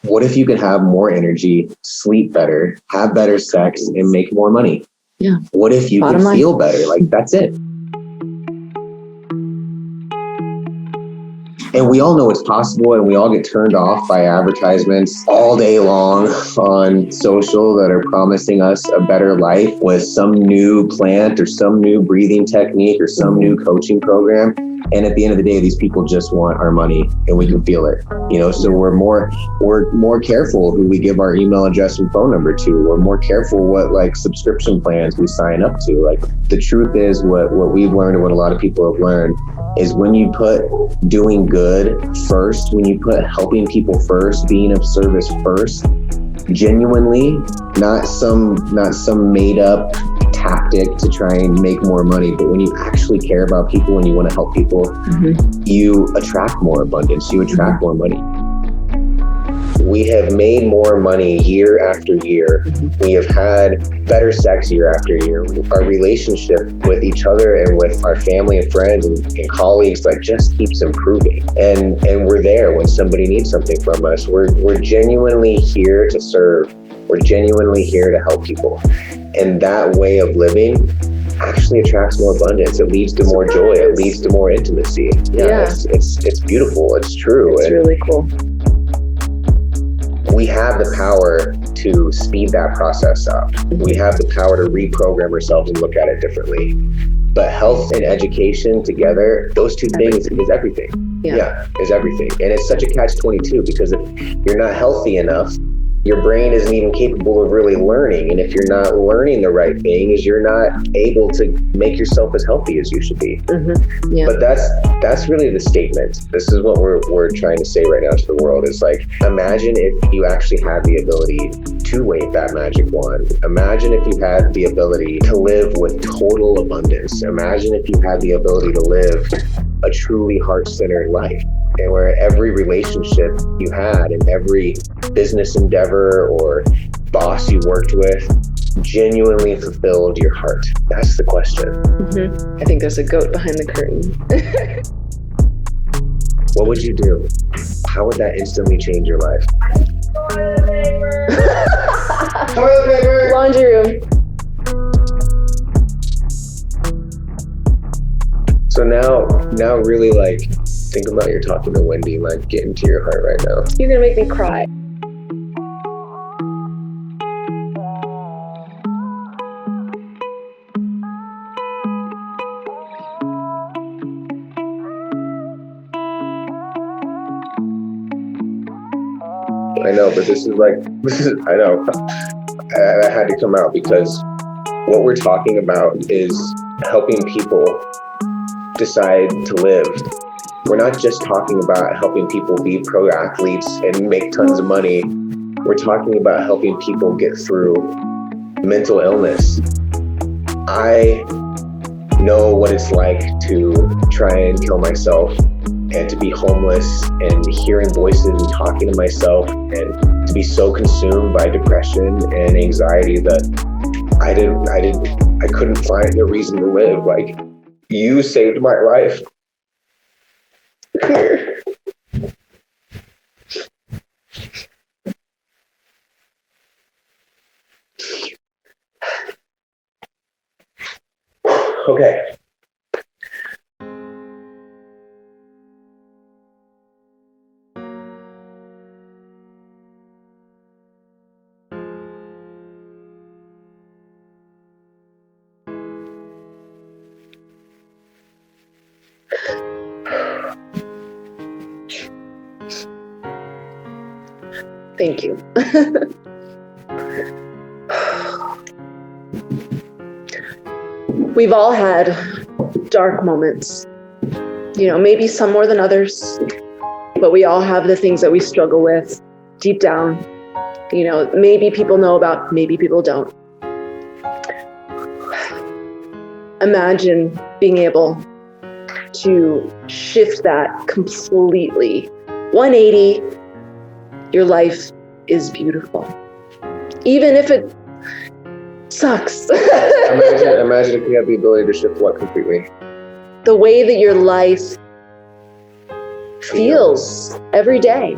What if you could have more energy, sleep better, have better sex, and make more money? Yeah. What if you could feel better? Like, that's it. And we all know it's possible, and we all get turned off by advertisements all day long on social that are promising us a better life with some new plant or some new breathing technique or some new coaching program. And at the end of the day, these people just want our money, and we can feel it, you know. So we're more careful who we give our email address and phone number to. We're more careful what like subscription plans we sign up to. Like, the truth is, what we've learned and what a lot of people have learned is when you put doing good first, when you put helping people first, being of service first, genuinely, not some made up tactic to try and make more money, but when you actually care about people and you want to help people, you attract more abundance, you attract more money. We have made more money year after year. We have had better sex year after year. Our relationship with each other and with our family and friends and colleagues like just keeps improving. And we're there when somebody needs something from us. We're genuinely here to serve. We're genuinely here to help people. And that way of living actually attracts more abundance. It leads to more joy. It leads to more intimacy. Yeah. It's beautiful. It's true. It's really cool. We have the power to speed that process up. We have the power to reprogram ourselves and look at it differently. But health and education together, those two things is everything. Yeah, is everything. And it's such a catch-22 because if you're not healthy enough, your brain isn't even capable of really learning. And if you're not learning the right things, you're not able to make yourself as healthy as you should be. But that's really the statement. This is what we're trying to say right now to the world is like, imagine if you actually had the ability to wave that magic wand. Imagine if you had the ability to live with total abundance. Imagine if you had the ability to live a truly heart-centered life, and where every relationship you had and every business endeavor or boss you worked with genuinely fulfilled your heart. That's the question. I think there's a goat behind the curtain. What would you do? How would that instantly change your life? Toilet paper! Toilet paper! Laundry room. So now really like think about you're talking to Wendy, like get into your heart right now. You're gonna make me cry. I know, but I know. I had to come out because what we're talking about is helping people decide to live. We're not just talking about helping people be pro athletes and make tons of money. We're talking about helping people get through mental illness. I know what it's like to try and kill myself and to be homeless and hearing voices and talking to myself and to be so consumed by depression and anxiety that I couldn't find a reason to live. Like, you saved my life. Okay. Thank you. We've all had dark moments, maybe some more than others, but we all have the things that we struggle with deep down. Maybe people know about, maybe people don't. Imagine being able to shift that completely. 180, your life is beautiful. Even if it sucks. Imagine if you had the ability to shift what completely? The way that your life feels every day.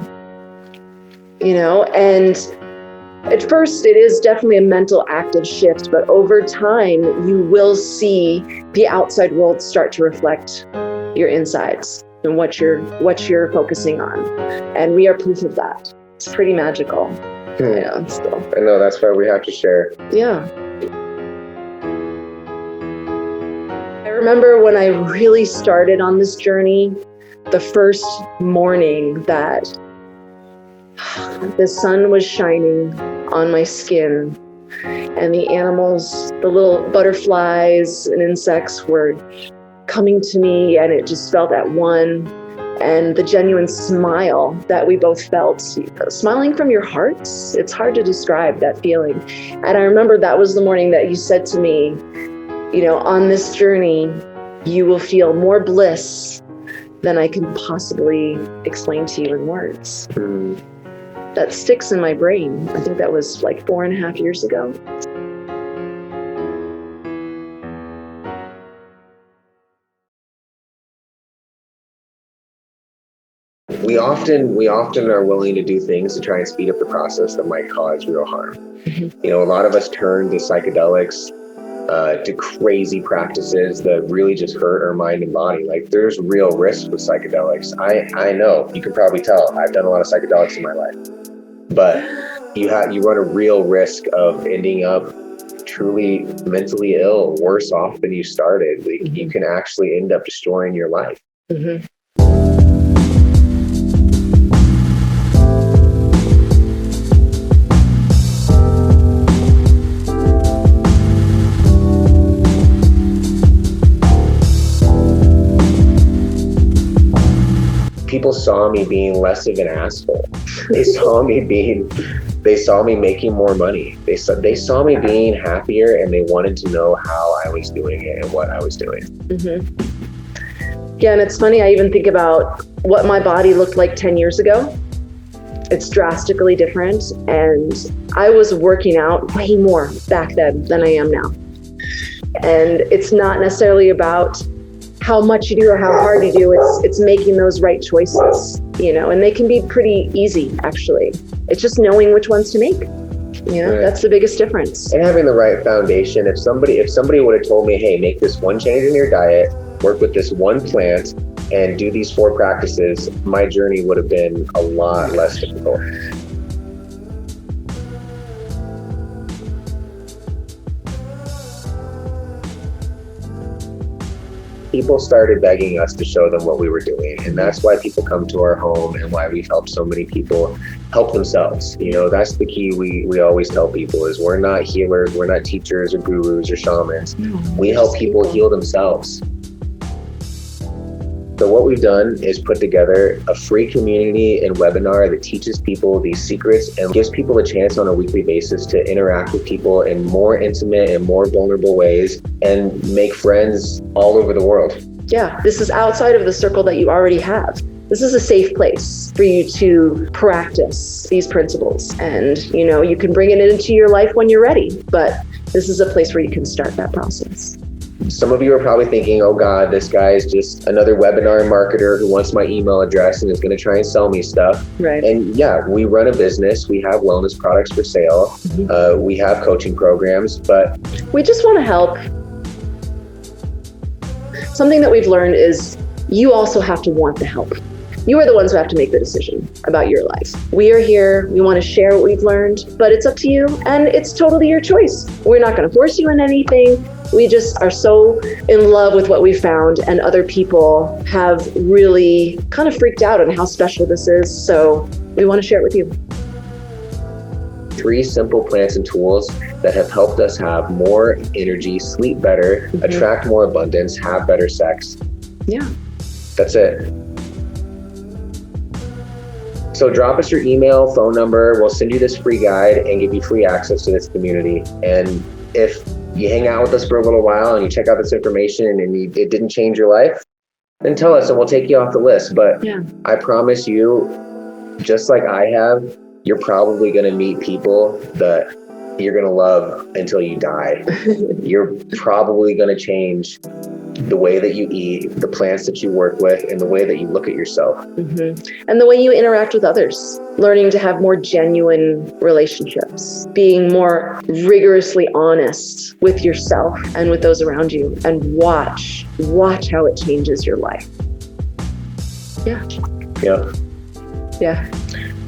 And at first it is definitely a mental active shift, but over time you will see the outside world start to reflect your insides and what you're focusing on. And we are proof of that. It's pretty magical. Still. I know, that's why we have to share. Yeah. I remember when I really started on this journey, the first morning that the sun was shining on my skin and the animals, the little butterflies and insects were coming to me, and it just felt at one. And the genuine smile that we both felt, smiling from your hearts, it's hard to describe that feeling. And I remember that was the morning that you said to me, on this journey, you will feel more bliss than I can possibly explain to you in words. That sticks in my brain. I think that was like 4.5 years ago. We often are willing to do things to try and speed up the process that might cause real harm. A lot of us turn to psychedelics, to crazy practices that really just hurt our mind and body. Like, there's real risk with psychedelics. I know, you can probably tell, I've done a lot of psychedelics in my life, but you run a real risk of ending up truly mentally ill, worse off than you started. Like, you can actually end up destroying your life. People saw me being less of an asshole. They saw me making more money. They saw me being happier, and they wanted to know how I was doing it and what I was doing. Yeah, and it's funny, I even think about what my body looked like 10 years ago. It's drastically different, and I was working out way more back then than I am now. And it's not necessarily about how much you do or how hard you do, it's making those right choices, and they can be pretty easy, actually. It's just knowing which ones to make. Right. That's the biggest difference. And having the right foundation. If somebody would have told me, hey, make this one change in your diet, work with this one plant, and do these 4 practices, my journey would have been a lot less difficult. People started begging us to show them what we were doing, and that's why people come to our home and why we've helped so many people help themselves. That's the key we always tell people is we're not healers, we're not teachers or gurus or shamans. We help people heal themselves. So what we've done is put together a free community and webinar that teaches people these secrets and gives people a chance on a weekly basis to interact with people in more intimate and more vulnerable ways and make friends all over the world. Yeah, this is outside of the circle that you already have. This is a safe place for you to practice these principles. And, you can bring it into your life when you're ready, but this is a place where you can start that process. Some of you are probably thinking, oh God, this guy is just another webinar marketer who wants my email address and is going to try and sell me stuff. Right. And yeah, we run a business. We have wellness products for sale. We have coaching programs, but we just want to help. Something that we've learned is you also have to want the help. You are the ones who have to make the decision about your life. We are here. We want to share what we've learned, but it's up to you, and it's totally your choice. We're not going to force you in anything. We just are so in love with what we found, and other people have really kind of freaked out on how special this is. So we want to share it with you. 3 simple plants and tools that have helped us have more energy, sleep better, attract more abundance, have better sex. Yeah. That's it. So drop us your email, phone number. We'll send you this free guide and give you free access to this community. And if you hang out with us for a little while and you check out this information and it didn't change your life, then tell us and we'll take you off the list. But yeah. I promise you, just like I have, you're probably going to meet people that you're going to love until you die. You're probably going to change the way that you eat, the plants that you work with, and the way that you look at yourself. Mm-hmm. And the way you interact with others, learning to have more genuine relationships, being more rigorously honest with yourself and with those around you, and watch how it changes your life. Yeah.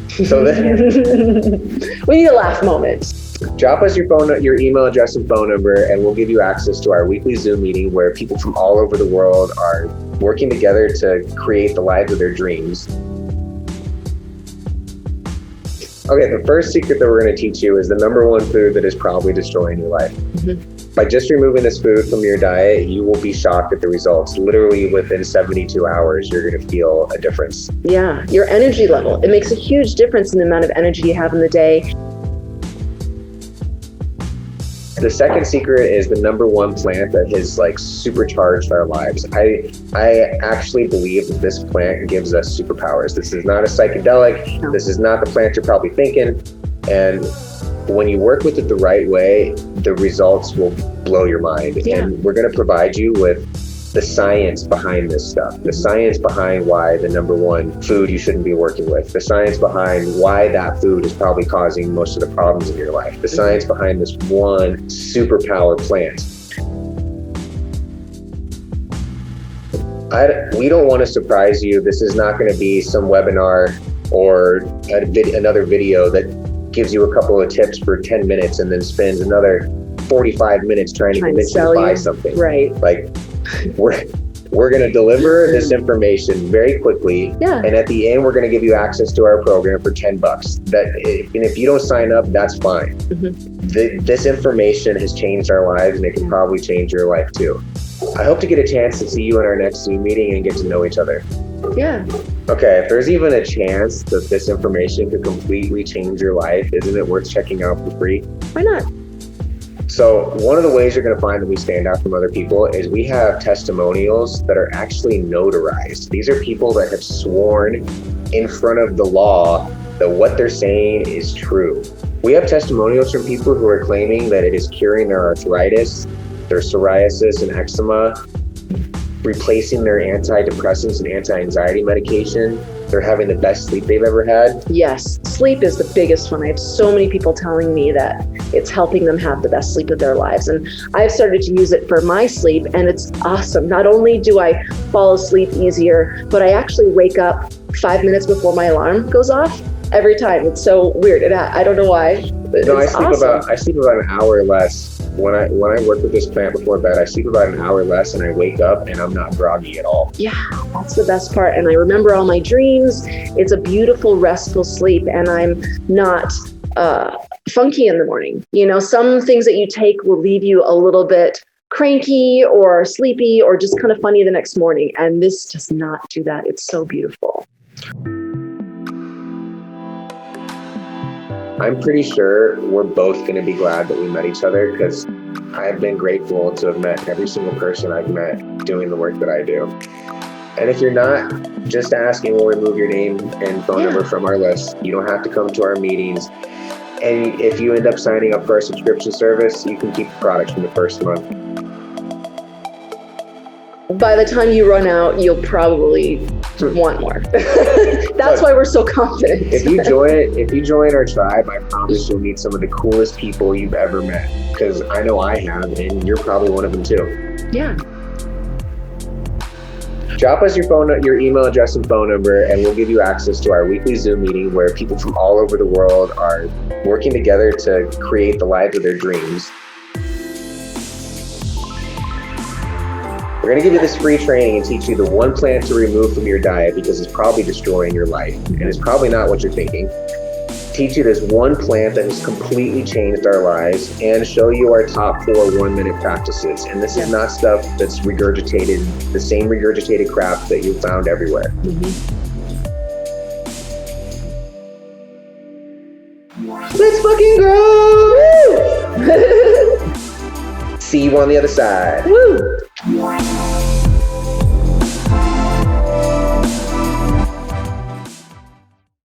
So then we need a laugh moment. Drop us your email address and phone number, and we'll give you access to our weekly Zoom meeting where people from all over the world are working together to create the lives of their dreams. Okay, the first secret that we're going to teach you is the number one food that is probably destroying your life. Mm-hmm. By just removing this food from your diet, you will be shocked at the results. Literally within 72 hours, you're going to feel a difference. Yeah, your energy level. It makes a huge difference in the amount of energy you have in the day. The second secret is the number one plant that has supercharged our lives. I actually believe that this plant gives us superpowers. This is not a psychedelic. No. This is not the plant you're probably thinking. And when you work with it the right way, the results will blow your mind. Yeah. And we're going to provide you with the science behind this stuff, the science behind why the number one food you shouldn't be working with, the science behind why that food is probably causing most of the problems in your life, the science behind this one superpower plant. We don't want to surprise you. This is not going to be some webinar or another video that gives you a couple of tips for 10 minutes and then spends another 45 minutes trying to convince you to buy something. Right. We're going to deliver this information very quickly. Yeah. And at the end, we're going to give you access to our program for $10. And if you don't sign up, that's fine. Mm-hmm. This information has changed our lives, and it can probably change your life too. I hope to get a chance to see you in our next Zoom meeting and get to know each other. Yeah. Okay, if there's even a chance that this information could completely change your life, isn't it worth checking out for free? Why not? So one of the ways you're going to find that we stand out from other people is we have testimonials that are actually notarized. These are people that have sworn in front of the law that what they're saying is true. We have testimonials from people who are claiming that it is curing their arthritis, their psoriasis and eczema, replacing their antidepressants and anti-anxiety medication. They're having the best sleep they've ever had. Yes, sleep is the biggest one. I have so many people telling me that it's helping them have the best sleep of their lives. And I've started to use it for my sleep, and it's awesome. Not only do I fall asleep easier, but I actually wake up 5 minutes before my alarm goes off every time. It's so weird. I don't know why. No, I sleep about an hour less. When I work with this plant before bed, I sleep about an hour less and I wake up and I'm not groggy at all. Yeah, that's the best part. And I remember all my dreams. It's a beautiful, restful sleep, and I'm not funky in the morning. You know, some things that you take will leave you a little bit cranky or sleepy or just kind of funny the next morning. And this does not do that. It's so beautiful. I'm pretty sure we're both going to be glad that we met each other, because I've been grateful to have met every single person I've met doing the work that I do. And if you're not, just asking will remove your name and phone number from our list. You don't have to come to our meetings. And if you end up signing up for our subscription service, you can keep the products from the first month. By the time you run out, you'll probably want more. That's why we're so confident. If you join our tribe, I promise you'll meet some of the coolest people you've ever met. Because I know I have, and you're probably one of them too. Yeah. Drop us your email address and phone number, and we'll give you access to our weekly Zoom meeting where people from all over the world are working together to create the lives of their dreams. We're going to give you this free training and teach you the one plant to remove from your diet because it's probably destroying your life, and it's probably not what you're thinking. Teach you this one plant that has completely changed our lives, and show you our top 4 1-minute practices. And this is not stuff that's regurgitated, the same regurgitated crap that you found everywhere. Let's fucking grow! See you on the other side. Woo!